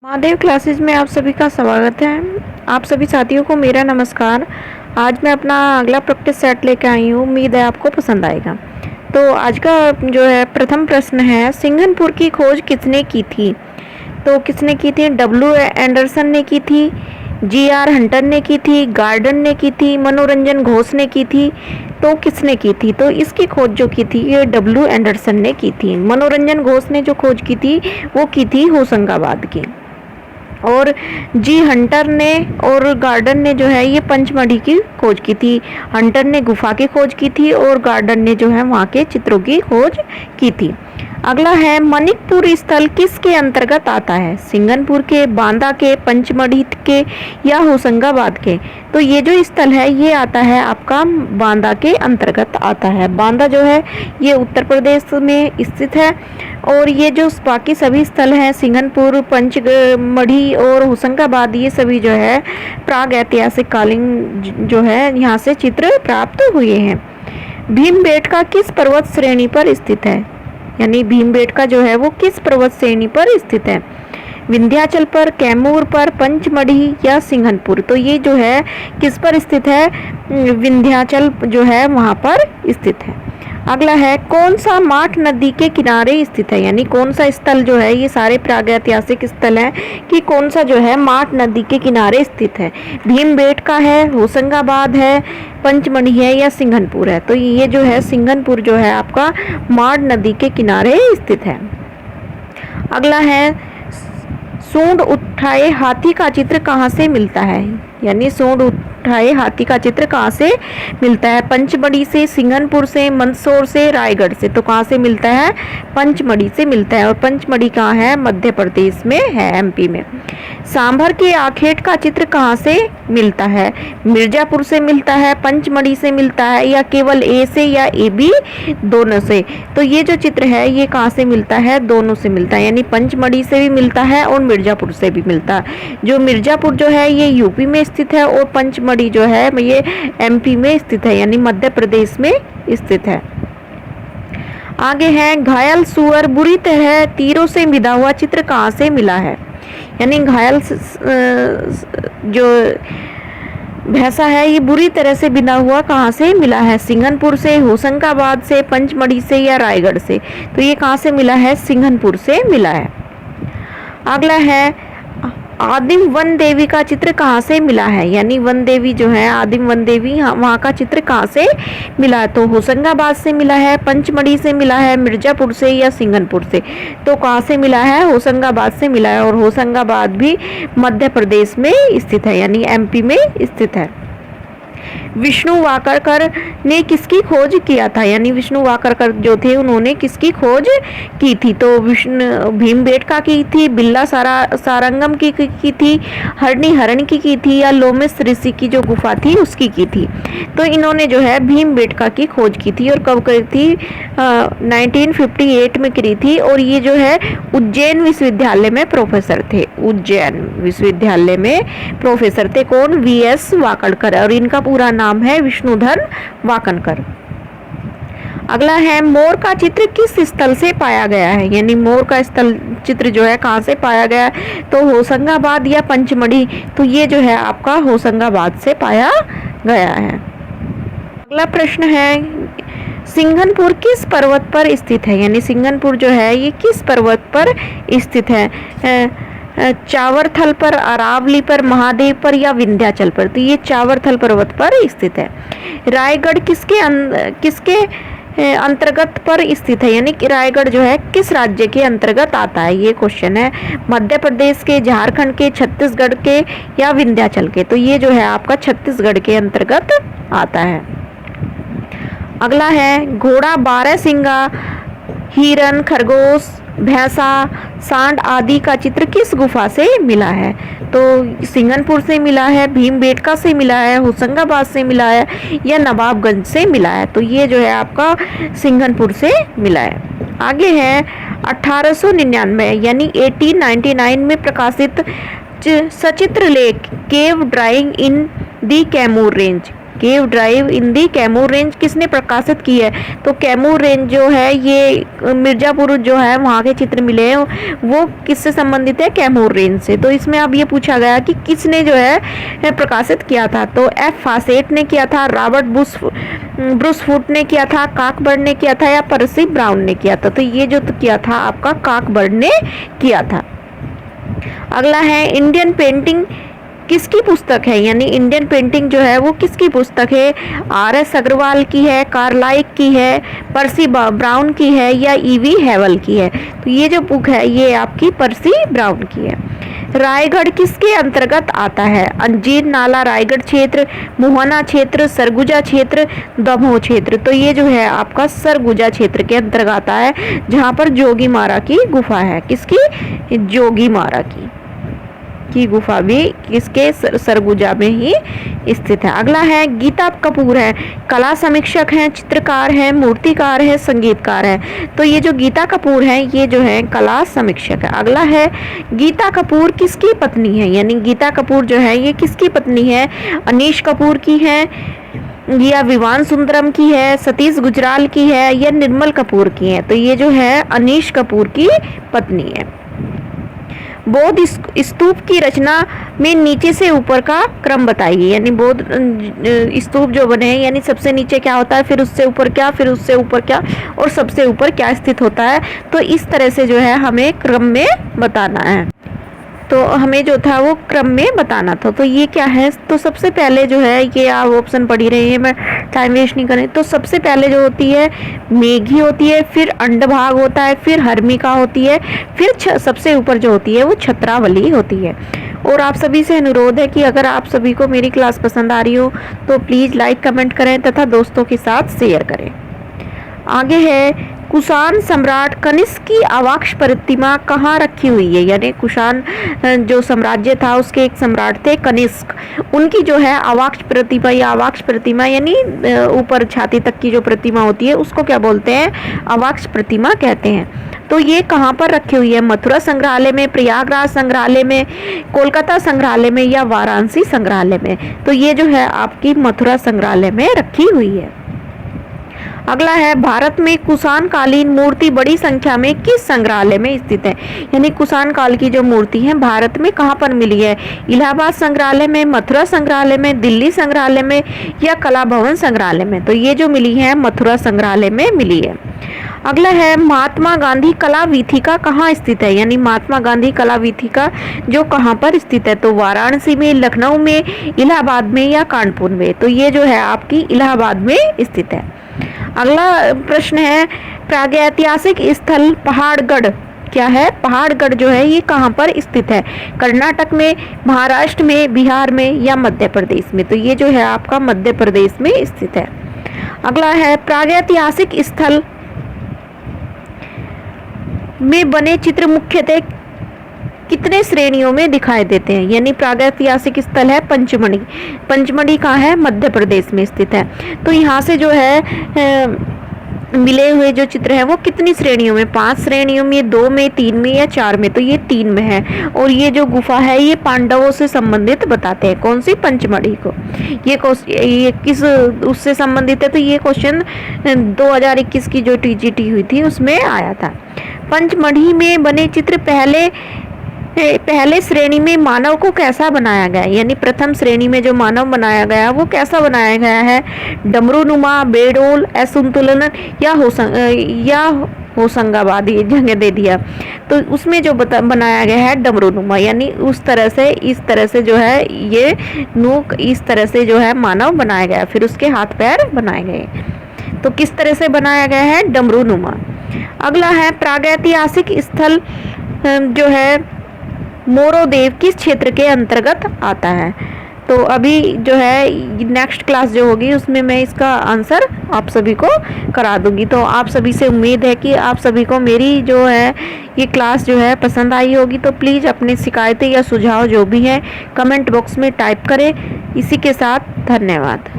Mahadev classes में आप सभी का स्वागत है। आप सभी साथियों को मेरा नमस्कार। आज मैं अपना अगला प्रैक्टिस सेट लेकर आई हूँ। उम्मीद है आपको पसंद आएगा। तो आज का जो है प्रथम प्रश्न है, सिंघनपुर की खोज किसने की थी? तो किसने की थी? डब्ल्यू एंडरसन ने की थी, जी.आर. हंटर ने की थी, गार्डन ने की थी, मनोरंजन घोष ने की थी। तो किसने की थी? तो इसकी खोज जो की थी ये डब्ल्यू एंडरसन ने की थी। मनोरंजन घोष ने जो खोज की थी वो की थी होशंगाबाद की। और जी हंटर ने और गार्डन ने जो है ये पंचमढ़ी की खोज की थी। हंटर ने गुफा की खोज की थी और गार्डन ने जो है वहाँ के चित्रों की खोज की थी। अगला है, मणिकपुर स्थल किसके अंतर्गत आता है? सिंघनपुर के, बांदा के, पंचमढ़ी के या होशंगाबाद के? तो ये जो स्थल है ये आता है आपका बांदा के अंतर्गत आता है। बांदा जो है ये उत्तर प्रदेश में स्थित है। और ये जो बाकी सभी स्थल हैं, सिंघनपुर, पंचमढ़ी और होशंगाबाद, ये सभी जो है प्राग ऐतिहासिक कालीन जो है यहाँ से चित्र प्राप्त हुए हैं। भीमबेटका किस पर्वत श्रेणी पर स्थित है? यानी भीमबेटका जो है वो किस पर्वत श्रेणी पर स्थित है? विंध्याचल पर, कैमूर पर, पंचमढ़ी या सिंघनपुर? तो ये जो है किस पर स्थित है? विंध्याचल जो है वहाँ पर स्थित है। अगला है, कौन सा माठ नदी के किनारे स्थित है? यानी कौन सा स्थल जो है, ये सारे प्रागैतिहासिक स्थल हैं कि कौन सा जो है माठ नदी के किनारे स्थित है? भीमबेटका है, होशंगाबाद है, पंचमढ़ी है या सिंघनपुर है? तो ये जो है सिंघनपुर जो है आपका माठ नदी के किनारे स्थित है। अगला है, सूंड उठाए हाथी का चित्र कहाँ से मिलता है? यानी सूंड उठाए हाथी का चित्र कहाँ से मिलता है? पंचमढ़ी से, सिंघनपुर से, मंदसौर से, रायगढ़ से? तो कहाँ से मिलता है? पंचमढ़ी से मिलता है। और पंचमढ़ी कहाँ है? मध्य प्रदेश में है, एमपी में। सांभर के आखेट का चित्र कहाँ से मिलता है? मिर्जापुर से मिलता है, पंचमढ़ी से मिलता है या केवल ए से या ए बी दोनों से? तो ये जो चित्र है ये कहाँ से मिलता है? दोनों से मिलता है। यानी पंचमढ़ी से भी मिलता है और मिर्जापुर से भी मिलता है। जो मिर्जापुर जो है ये यूपी में स्थित है और पंचमढ़ी जो है ये एमपी में स्थित है, यानी मध्य प्रदेश में स्थित है। आगे है, घायल सुअर बुरी तरह तीरों से बिधा हुआ चित्र कहाँ से मिला है? यानी घायल जो भैंसा है ये बुरी तरह से बिना हुआ कहाँ से मिला है? सिंघनपुर से, होशंगाबाद से, पंचमढ़ी से या रायगढ़ से? तो ये कहाँ से मिला है? सिंघनपुर से मिला है। अगला है, आदिम वन देवी का चित्र कहाँ से मिला है? यानी वन देवी जो है, आदिम वन देवी, वहाँ का चित्र कहाँ से मिला है? तो होशंगाबाद से मिला है, पंचमढ़ी से मिला है, मिर्जापुर से या सिंघनपुर से? तो कहाँ से मिला है? होशंगाबाद से मिला है। और होशंगाबाद भी मध्य प्रदेश में स्थित है, यानी एमपी में स्थित है। विष्णु वाकरकर ने किसकी खोज किया था? यानी विष्णु वाकरकर जो थे उन्होंने किसकी खोज की थी? तो विष्णु भीमबेटका की थी, बिल्ला सारंगम की थी, हरण की थी या लोमस ऋषि की जो गुफा थी उसकी की थी? तो इन्होंने जो है भीमबेटका की खोज की थी। और कब करी थी? 1958 में करी थी। और ये जो है उज्जैन विश्वविद्यालय में प्रोफेसर थे। उज्जैन विश्वविद्यालय में प्रोफेसर थे कौन? वी.एस. वाकड़कर। और इनका पूरा नाम है विष्णुधर वाकनकर। अगला है, मोर का चित्र किस स्थल से पाया गया है? यानी मोर का स्थल चित्र जो है कहाँ से पाया गया है? तो होशंगाबाद या पंचमढ़ी? तो ये जो है आपका होशंगाबाद से पाया गया है। अगला प्रश्न है, सिंघनपुर किस पर्वत पर स्थित है? यानी सिंघनपुर जो है ये किस पर्वत पर स्थित है? चावरथल पर, अरावली पर, महादेव पर या विंध्याचल पर? तो ये चावरथल पर्वत पर स्थित है। रायगढ़ किसके अंतर्गत पर स्थित है? यानी कि रायगढ़ जो है किस राज्य के अंतर्गत आता है? ये क्वेश्चन है। मध्य प्रदेश के, झारखंड के, छत्तीसगढ़ के या विंध्याचल के? तो ये जो है आपका छत्तीसगढ़ के अंतर्गत आता है। अगला है, घोड़ा, बारहसिंगा, हिरन, खरगोश, भैंसा, सांड आदि का चित्र किस गुफा से मिला है? तो सिंघनपुर से मिला है, भीमबेटका से मिला है, होशंगाबाद से मिला है या नवाबगंज से मिला है? तो ये जो है आपका सिंघनपुर से मिला है। आगे है, 1899 यानी 1899 में प्रकाशित सचित्र लेख cave drawing in the Kaimur range cave drive in the Kaimur range किसने प्रकाशित की है? तो कैमूर रेंज जो है ये मिर्जापुर जो है वहाँ के चित्र मिले हैं वो किससे संबंधित है? कैमूर रेंज से। तो इसमें अब ये पूछा गया कि किसने जो है प्रकाशित किया था? तो एफ फासेट ने किया था, रॉबर्ट ब्रूसफुट ने किया था, काकबर्ड ने किया था या पर्सी ब्राउन ने किया था? तो ये जो किया था आपका काकबर्ड ने किया था। अगला है इंडियन पेंटिंग किसकी पुस्तक है? यानी इंडियन पेंटिंग जो है वो किसकी पुस्तक है? आर.एस. अग्रवाल की है, कार्लाइक की है, पर्सी ब्राउन की है या ई.वी. हैवल की है? तो ये जो बुक है ये आपकी पर्सी ब्राउन की है। रायगढ़ किसके अंतर्गत आता है? अंजीर नाला रायगढ़ क्षेत्र, मोहना क्षेत्र, सरगुजा क्षेत्र, दमोह क्षेत्र। तो ये जो है आपका सरगुजा क्षेत्र के अंतर्गत आता है जहाँ पर जोगीमारा की गुफा है। किसकी? जोगीमारा की गुफा भी किसके? सरगुजा में ही स्थित है। अगला है गीता कपूर है, कला समीक्षक हैं, चित्रकार हैं, मूर्तिकार है, संगीतकार है। तो ये जो गीता कपूर है ये जो है कला समीक्षक है। अगला है गीता कपूर किसकी पत्नी है? यानी गीता कपूर जो है ये किसकी पत्नी है? अनीश कपूर की है या विवान सुंदरम की है, सतीश गुजराल की है या निर्मल कपूर की है? तो ये जो है अनीश कपूर की पत्नी है। बौद्ध स्तूप की रचना में नीचे से ऊपर का क्रम बताइए। यानी बौद्ध स्तूप जो बने हैं यानी सबसे नीचे क्या होता है, फिर उससे ऊपर क्या, फिर उससे ऊपर क्या और सबसे ऊपर क्या स्थित होता है। तो इस तरह से जो है हमें क्रम में बताना है। तो हमें जो था वो क्रम में बताना था। तो ये क्या है? तो सबसे पहले जो है ये आप ऑप्शन पढ़ ही रहे हैं, मैं टाइम वेस्ट नहीं करें। तो सबसे पहले जो होती है मेघी होती है, फिर अंडभाग होता है, फिर हर्मिका होती है, फिर सबसे ऊपर जो होती है वो छत्रावली होती है। और आप सभी से अनुरोध है कि अगर आप सभी को मेरी क्लास पसंद आ रही हो तो प्लीज़ लाइक कमेंट करें तथा दोस्तों के साथ शेयर करें। आगे है कुषाण सम्राट कनिष्क की अवाक्ष प्रतिमा कहाँ रखी हुई है? यानी कुषाण जो साम्राज्य था उसके एक सम्राट थे कनिष्क, उनकी जो है अवाक्ष प्रतिमा या अवाक्ष प्रतिमा यानी ऊपर छाती तक की जो प्रतिमा होती है उसको क्या बोलते हैं? अवाक्ष प्रतिमा कहते हैं। तो ये कहाँ पर रखी हुई है? मथुरा संग्रहालय में, प्रयागराज संग्रहालय में, कोलकाता संग्रहालय में या वाराणसी संग्रहालय में? तो ये जो है आपकी मथुरा संग्रहालय में रखी हुई है। अगला है भारत में कुषाण कालीन मूर्ति बड़ी संख्या में किस संग्रहालय में स्थित है? यानी कुषाण काल की जो मूर्ति है भारत में कहाँ पर मिली है? इलाहाबाद संग्रहालय में, मथुरा संग्रहालय में, दिल्ली संग्रहालय में या कला भवन संग्रहालय में? तो ये जो मिली है मथुरा संग्रहालय में मिली है। अगला है महात्मा गांधी कला वीथिका कहाँ स्थित है? यानी महात्मा गांधी कला वीथिका जो कहाँ पर स्थित है? तो वाराणसी में, लखनऊ में, इलाहाबाद में या कानपुर में? तो ये जो है आपकी इलाहाबाद में स्थित है। अगला प्रश्न है प्रागैतिहासिक स्थल पहाड़गढ़ क्या है? पहाड़गढ़ जो है ये कहाँ पर स्थित है? कर्नाटक में, महाराष्ट्र में, बिहार में या मध्य प्रदेश में? तो ये जो है आपका मध्य प्रदेश में स्थित है। अगला है प्रागैतिहासिक स्थल में बने चित्र मुख्यतः कितने श्रेणियों में दिखाई देते हैं? यानी प्रागैतिहासिक स्थल है पंचमढ़ी। पंचमढ़ी कहाँ है? मध्य प्रदेश में स्थित है। तो यहाँ से जो है मिले हुए जो चित्र है वो कितनी श्रेणियों में? 5 श्रेणियों में, 2 में, 3 में या 4 में? तो ये 3 में है। और ये जो गुफा है ये पांडवों से संबंधित बताते हैं। कौन सी? पंचमढ़ी को। ये किस उससे संबंधित है? तो ये क्वेश्चन 2021 की जो टीजीटी हुई थी उसमें आया था। पंचमढ़ी में बने चित्र पहले श्रेणी में मानव को कैसा बनाया गया? यानी प्रथम श्रेणी में जो मानव बनाया गया वो कैसा बनाया गया है? डमरूनुमा, बेडोल, असंतुलन या होशंगाबाद, ये जगह दे दिया। तो उसमें जो बनाया गया है डमरूनुमा, यानी उस तरह से इस तरह से जो है ये नूक इस तरह से जो है मानव बनाया गया, फिर उसके हाथ पैर बनाए गए। तो किस तरह से बनाया गया है? डमरूनुमा। अगला है प्रागैतिहासिक स्थल जो है मोरोदेव किस क्षेत्र के अंतर्गत आता है? तो अभी जो है नेक्स्ट क्लास जो होगी उसमें मैं इसका आंसर आप सभी को करा दूंगी। तो आप सभी से उम्मीद है कि आप सभी को मेरी जो है ये क्लास जो है पसंद आई होगी। तो प्लीज़ अपनी शिकायतें या सुझाव जो भी हैं कमेंट बॉक्स में टाइप करें। इसी के साथ धन्यवाद।